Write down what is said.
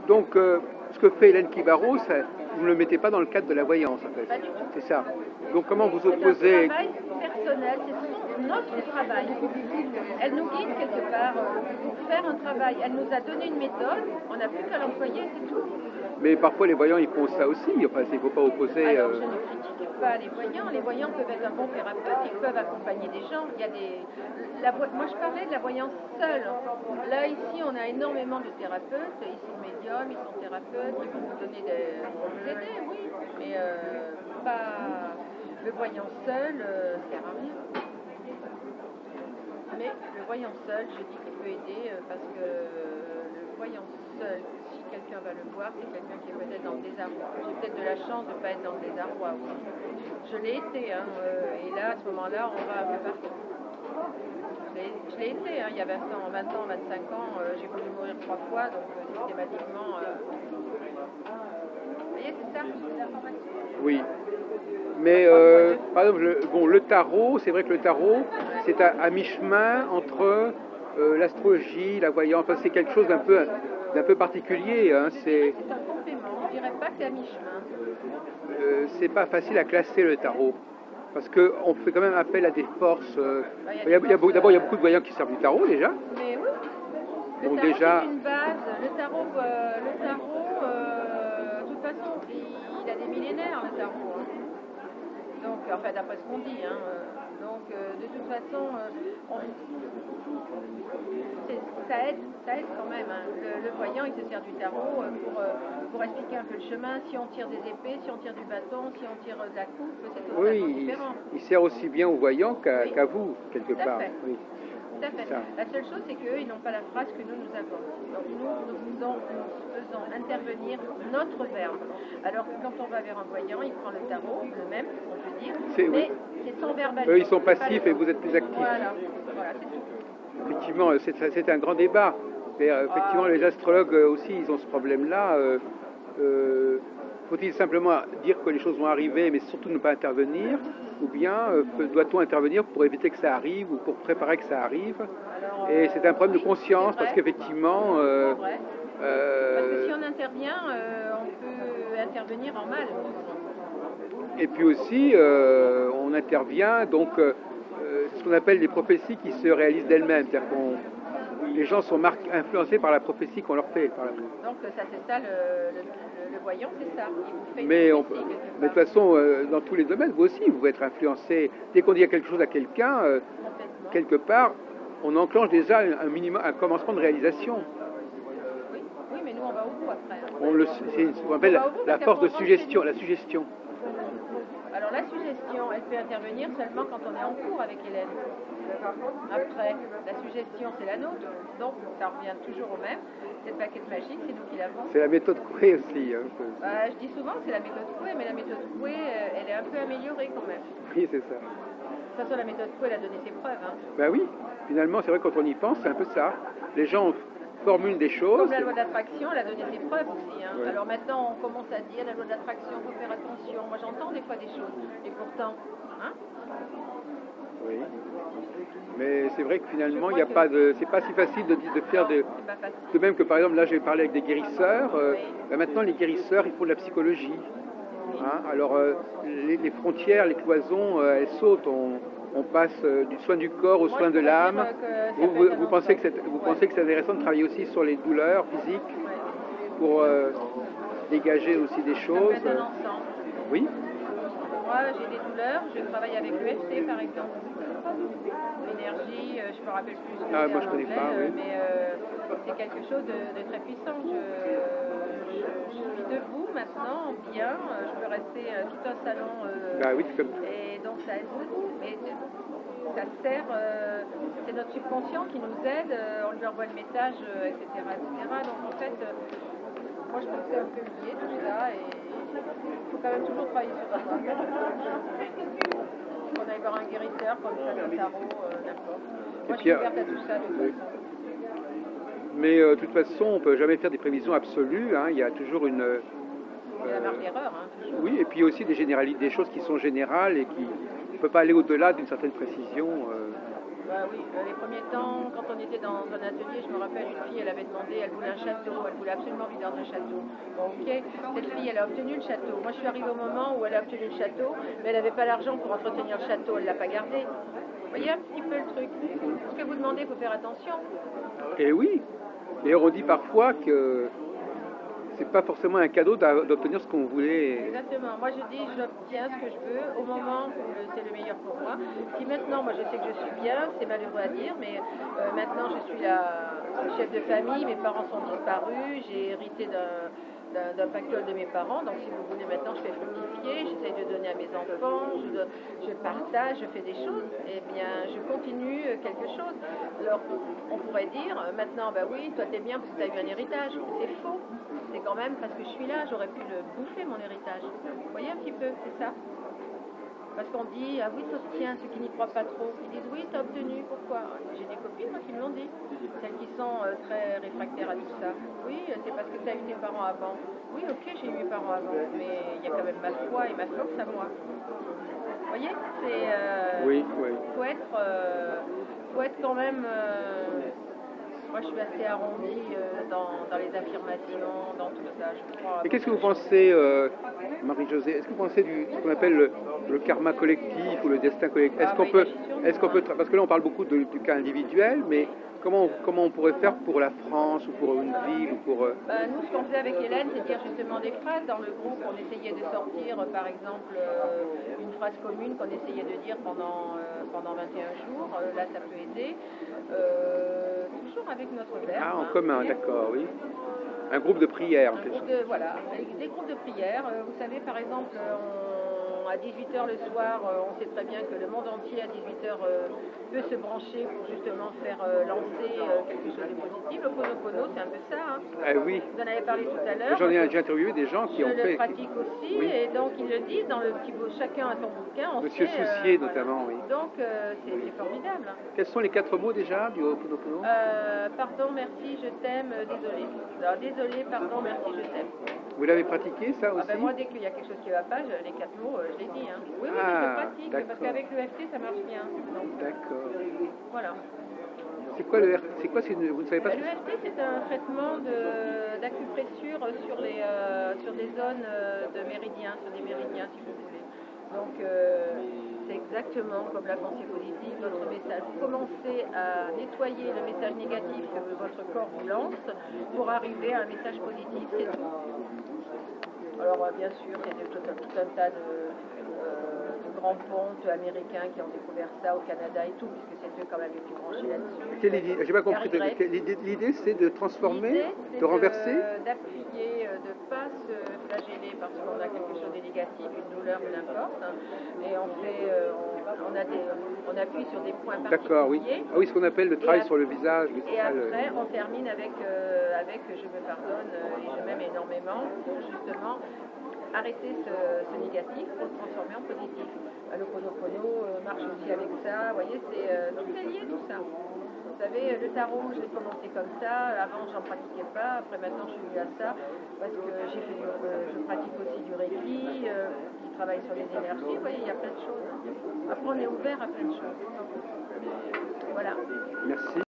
Donc, ce que fait Hélène Kivaro, vous ne le mettez pas dans le cadre de la voyance, en fait. Pas du tout. C'est ça. Donc, comment vous C'est un opposez... travail personnel, c'est notre travail. Elle nous guide quelque part pour faire un travail. Elle nous a donné une méthode, on n'a plus qu'à l'employer, c'est tout. Mais parfois, les voyants, ils font ça aussi. Enfin, il ne faut pas opposer... Alors, je ne critique pas les voyants. Les voyants peuvent être un bon thérapeute, ils peuvent accompagner des gens. Il y a des... Moi, je parlais de la voyance seule. Là, ici, on a énormément de thérapeutes. Ils sont médiums, ils sont thérapeutes, ils vont vous donner des... Ils vont vous aider, oui. Mais pas... Le voyant seul sert à rien. Mais le voyant seul, je dis qu'il peut aider parce que le voyant seul, si quelqu'un va le voir, c'est quelqu'un qui est peut-être dans le désarroi. J'ai peut-être de la chance de ne pas être dans le désarroi aussi. Je l'ai été, hein, et là, à ce moment-là, on va un peu partout. Je l'ai été, hein, il y a 20 ans, 25 ans, j'ai voulu mourir 3 fois, donc systématiquement... Vous voyez, c'est ça, l'information. Oui. Mais, par exemple, le tarot, c'est vrai que le tarot, c'est à mi-chemin entre l'astrologie, la voyance. Enfin, c'est quelque chose d'un peu particulier. Hein, c'est un complément, je ne dirais pas que c'est à mi-chemin. C'est pas facile à classer le tarot. Parce qu'on fait quand même appel à des forces. D'abord, il y a beaucoup de voyants qui servent du tarot déjà. Mais oui. Le Donc, tarot, déjà... c'est une base. Le tarot de toute façon, il a des millénaires, le tarot. Hein. Donc, enfin, d'après ce qu'on dit. Hein, donc, de toute façon, ça aide quand même. Hein. Le voyant, il se sert du tarot pour expliquer un peu le chemin. Si on tire des épées, si on tire du bâton, si on tire de la coupe, c'est totalement différent. Il sert aussi bien aux voyants qu'à vous, quelque part. Oui. Tout à fait. La seule chose, c'est qu'eux, ils n'ont pas la phrase que nous avons. Donc nous faisons intervenir notre verbe. Alors que quand on va vers un voyant, il prend le tarot, le même, on peut dire, mais c'est son verbal. Eux, ils sont passifs et vous êtes plus actifs. Voilà c'est tout. Effectivement, c'est un grand débat. Effectivement, les astrologues aussi, ils ont ce problème-là. Faut-il simplement dire que les choses vont arriver, mais surtout ne pas intervenir, ou bien doit-on intervenir pour éviter que ça arrive ou pour préparer que ça arrive? Et c'est un problème de conscience, parce qu'effectivement... parce que si on intervient, on peut intervenir en mal. Et puis aussi, on intervient, donc, c'est ce qu'on appelle les prophéties qui se réalisent d'elles-mêmes. C'est-à-dire les gens sont influencés par la prophétie qu'on leur fait. Donc ça, c'est ça, le voyant, c'est ça. Il vous fait mais de toute façon, dans tous les domaines, vous aussi, vous pouvez être influencé. Dès qu'on dit quelque chose à quelqu'un, quelque part, on enclenche déjà un commencement de réalisation. Oui, mais nous, on va au bout après. C'est ce qu'on appelle la force de suggestion, la suggestion. Alors la suggestion, elle peut intervenir seulement quand on est en cours avec Hélène. Après, la suggestion, c'est la nôtre, donc ça revient toujours au même. Cette baguette magique, c'est nous qui l'avons. C'est la méthode Coué aussi. Hein, je dis souvent que c'est la méthode Coué, mais la méthode Coué, elle est un peu améliorée quand même. Oui, c'est ça. De toute façon, la méthode Coué, elle a donné ses preuves. Hein. Ben oui, finalement, c'est vrai, quand on y pense, c'est un peu ça. Les gens formulent des choses. Comme la loi d'attraction, elle a donné ses preuves aussi. Hein. Ouais. Alors maintenant, on commence à dire la loi d'attraction, il faut faire attention. Moi, j'entends des fois des choses. Et pourtant, hein? Oui. Mais c'est vrai que finalement, il n'y a pas de. C'est pas si facile de faire de. De même que par exemple, là, j'ai parlé avec des guérisseurs. Ben maintenant, les guérisseurs, ils font de la psychologie. Hein? Alors, les frontières, les cloisons, elles sautent. On passe du soin du corps au soin de l'âme. Vous pensez que c'est intéressant de travailler aussi sur les douleurs physiques pour dégager aussi des choses. Oui. Moi, j'ai des douleurs. Je travaille avec l'EFT, par exemple. L'énergie, je me rappelle plus ce que moi je connais pas, oui. Mais c'est quelque chose de très puissant. Je suis debout maintenant, bien. Je peux rester tout un salon. Oui, comme... Et donc ça aide beaucoup. Mais ça sert, c'est notre subconscient qui nous aide. On lui envoie le message, etc., etc. Donc en fait, moi je trouve que c'est un peu lié tout ça. Et il faut quand même toujours travailler sur ça. On aille voir un guérisseur, comme ça, le tarot, n'importe. Moi, je suis ouverte à tout ça, de toute façon. Mais de toute façon, on ne peut jamais faire des prévisions absolues. Hein. Il y a toujours une... Il y a la marge d'erreur. Hein, oui, et puis aussi des choses qui sont générales et qui ne peuvent pas aller au-delà d'une certaine précision. Bah oui, les premiers temps, quand on était dans un atelier, je me rappelle, une fille, elle avait demandé, elle voulait un château, elle voulait absolument lui donner un château. Bon, ok, cette fille, elle a obtenu le château. Moi, je suis arrivée au moment où elle a obtenu le château, mais elle n'avait pas l'argent pour entretenir le château, elle ne l'a pas gardé. Vous voyez un petit peu le truc. Ce que vous demandez, il faut faire attention. Et oui. Et on dit parfois que c'est pas forcément un cadeau d'obtenir ce qu'on voulait. Exactement. Moi, je dis, j'obtiens ce que je veux au moment où c'est le meilleur pour moi. Si maintenant, moi, je sais que je suis bien, c'est malheureux à dire, mais maintenant, je suis la chef de famille, mes parents sont disparus, j'ai hérité d'un pactole de mes parents, donc si vous voulez, maintenant, je fais fructifier, j'essaie de donner à mes enfants, je partage, je fais des choses, eh bien, je continue quelque chose. Alors, on pourrait dire, maintenant, bah oui, toi, t'es bien parce que tu as eu un héritage. C'est faux. C'est quand même parce que je suis là, j'aurais pu le bouffer, mon héritage. Vous voyez un petit peu, c'est ça? Parce qu'on dit, ah oui, t'obtiens, ceux qui n'y croient pas trop. Ils disent, oui, t'as obtenu, pourquoi? J'ai des copines, moi, qui me l'ont dit. Celles qui sont très réfractaires à tout ça. Oui, c'est parce que t'as eu tes parents avant. Oui, ok, j'ai eu mes parents avant, mais il y a quand même ma foi et ma force à moi. Vous voyez? C'est... Oui, oui. Faut être quand même... moi, je suis assez arrondie dans les affirmations, dans tout ça, je crois. Et qu'est-ce que vous pensez, Marie-Josée, est-ce que vous pensez ce qu'on appelle le karma collectif ou le destin collectif? Est-ce qu'on peut, parce que là on parle beaucoup du cas individuel, mais comment on pourrait faire pour la France ou pour une ville ou pour... Nous, ce qu'on faisait avec Hélène, c'est dire justement des phrases. Dans le groupe, on essayait de sortir, par exemple, une phrase commune qu'on essayait de dire pendant 21 jours. Là, ça peut aider. Toujours avec notre verbe. Ah, en commun, d'accord, oui. Un groupe de prière, en quelque sorte. Voilà, des groupes de prière. Vous savez, par exemple, à 18h le soir, on sait très bien que le monde entier à 18h peut se brancher pour justement faire lancer quelque chose de positif. Le Ho'oponopono, c'est un peu ça. Hein. Ah oui. Vous en avez parlé tout à l'heure. J'ai interviewé des gens qui ont fait... Je le pratique aussi, oui. Et donc ils le disent dans le petit bout, chacun a son bouquin. Monsieur Soucier, notamment, voilà. Oui. Donc c'est formidable. Quels sont les 4 mots déjà du Ho'oponopono? Pardon, merci, je t'aime, désolé. Alors, désolé, pardon, merci, je t'aime. Vous l'avez pratiqué, ça aussi? Moi, dès qu'il y a quelque chose qui ne va pas, les 4 mots, je les dis. Hein. Oui, je le pratique, parce qu'avec l'EFT, ça marche bien. D'accord. Voilà. C'est quoi le RT? Vous ne savez pas ce que l'EFT, c'est un traitement d'acupressure sur des zones de méridiens, sur des méridiens, si vous voulez. Donc, c'est exactement comme la pensée positive, votre message. Vous commencez à nettoyer le message négatif que votre corps vous lance pour arriver à un message positif, c'est tout. Alors, bien sûr, il y a tout un tas de grands pontes américains qui ont découvert ça au Canada et tout, puisque c'est eux quand même les plus branchés là-dessus. J'ai pas compris. L'idée, c'est de transformer, de renverser? D'appuyer, de ne pas se flageller parce qu'on a quelque chose de négatif, une douleur ou n'importe. Et on appuie sur des points particuliers. D'accord, oui. Ah oui, ce qu'on appelle le travail sur le visage. Et après, on termine avec je me pardonne et je m'aime énormément pour justement arrêter ce négatif pour le transformer en positif. Le Ho'oponopono marche aussi avec ça. Vous voyez, tout est lié, tout ça. Vous savez, le tarot, je l'ai commencé comme ça. Avant, j'en pratiquais pas. Après, maintenant, je suis venue à ça parce que je pratique aussi du Reiki, qui travaille sur les énergies. Vous voyez, il y a plein de choses. Après, on est ouvert à plein de choses. Voilà. Merci.